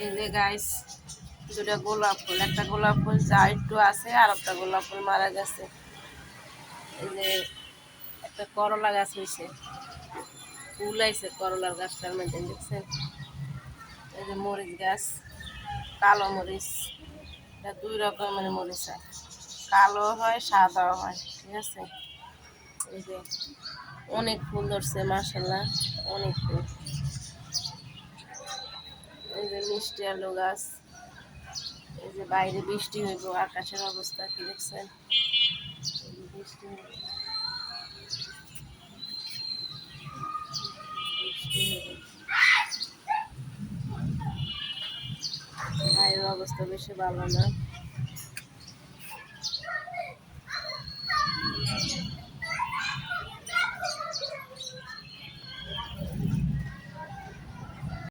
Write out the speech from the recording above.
এই যে গাইস দুটা গোলাপ ফুল, একটা গোলাপ ফুল যা একটু আছে আর একটা গোলাপ ফুল মারা গেছে। এই যে একটা করলা গাছ হয়েছে, ফুল আইছে করলার গাছটার মধ্যে, দেখছেন? এই যে মরিচ গাছ, কালো মরিচ, এটা দুই রকমের মরিচ হয়, কালো হয় সাদাও হয়, ঠিক আছে? এই যে অনেক ফুল ধরছে মাশাআল্লাহ, অনেক ফুল। এই যে মিষ্টি আলু গাছ, এই যে বাইরে বৃষ্টি হইব, আকাশের অবস্থা কি দেখছেন? এই যে বৃষ্টি হইব, বৃষ্টি হইব, বাইরের অবস্থা বেশি ভালো না।